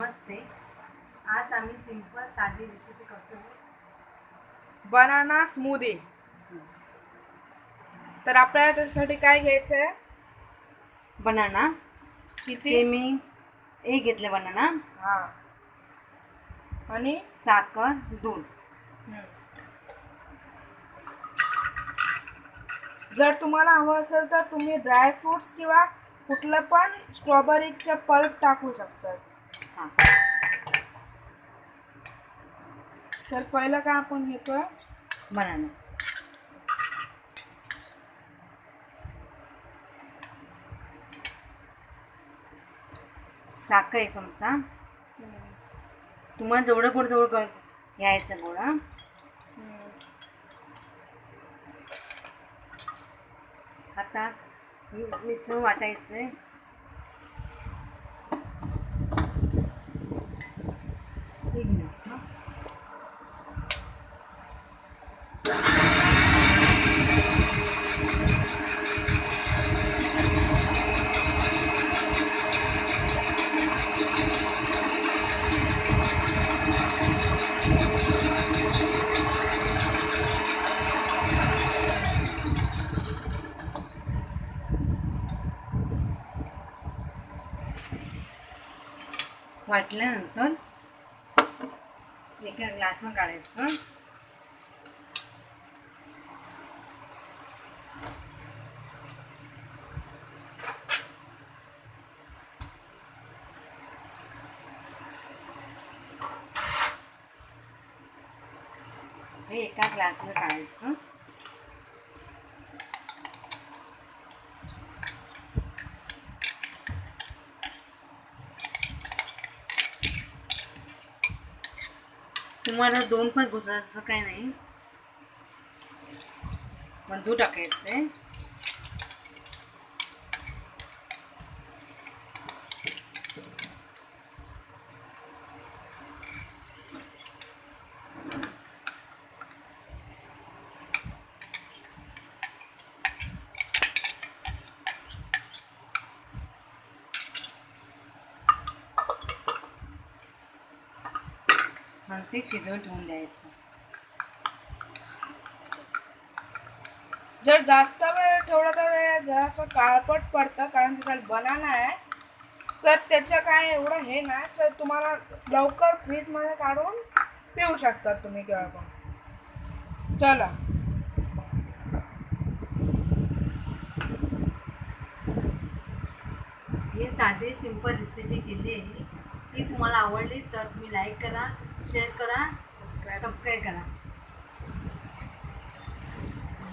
नमस्ते. आज आम्ही सिंपल साधी रेसिपी करतो बनाना स्मूदी. तर आपल्याला त्यासाठी काय घ्यायचं आहे? बनाना. किती? ते मी एक घेतले बनाना. हां. आणि साखर, दूध. जर तुम्हाला हवं असेल तर तुम्ही ड्रायफ्रुट्स किंवा कुठलं पण स्ट्रॉबेरीचा पल्प टाकू शकतात. हां. तर पहिलं काय आपण घेतोय? बनाना. साखर एक चमचा. तुम्हाला जेवढं गोड तेवढं घ्यायचं गोड. आता मिसळ वाटायचं आहे. एक मिनिट. वाटल्यानंतर एका ग्लासनं काढायचं. हे एका ग्लासनं काढायचं. तुम्हाला दोन पण घुसायचं काही नाही. मग दूध टाकायचं आहे. मग ते शिजवून ठेवून द्यायचं. जर जास्त वेळ ठेवला तर जरासं काळपट पडतं, कारण त्याच्यात बनाना आहे. तर त्याचं काय एवढं हे नाही. तर तुम्हाला लवकर फ्रीजमध्ये काढून पिऊ शकतात तुम्ही केव्हा पण. चला. हे साधी सिंपल रेसिपी केली आहे. ती तुम्हाला आवडली तर तुम्ही लाईक करा, शेअर करा, सबस्क्राईब करा.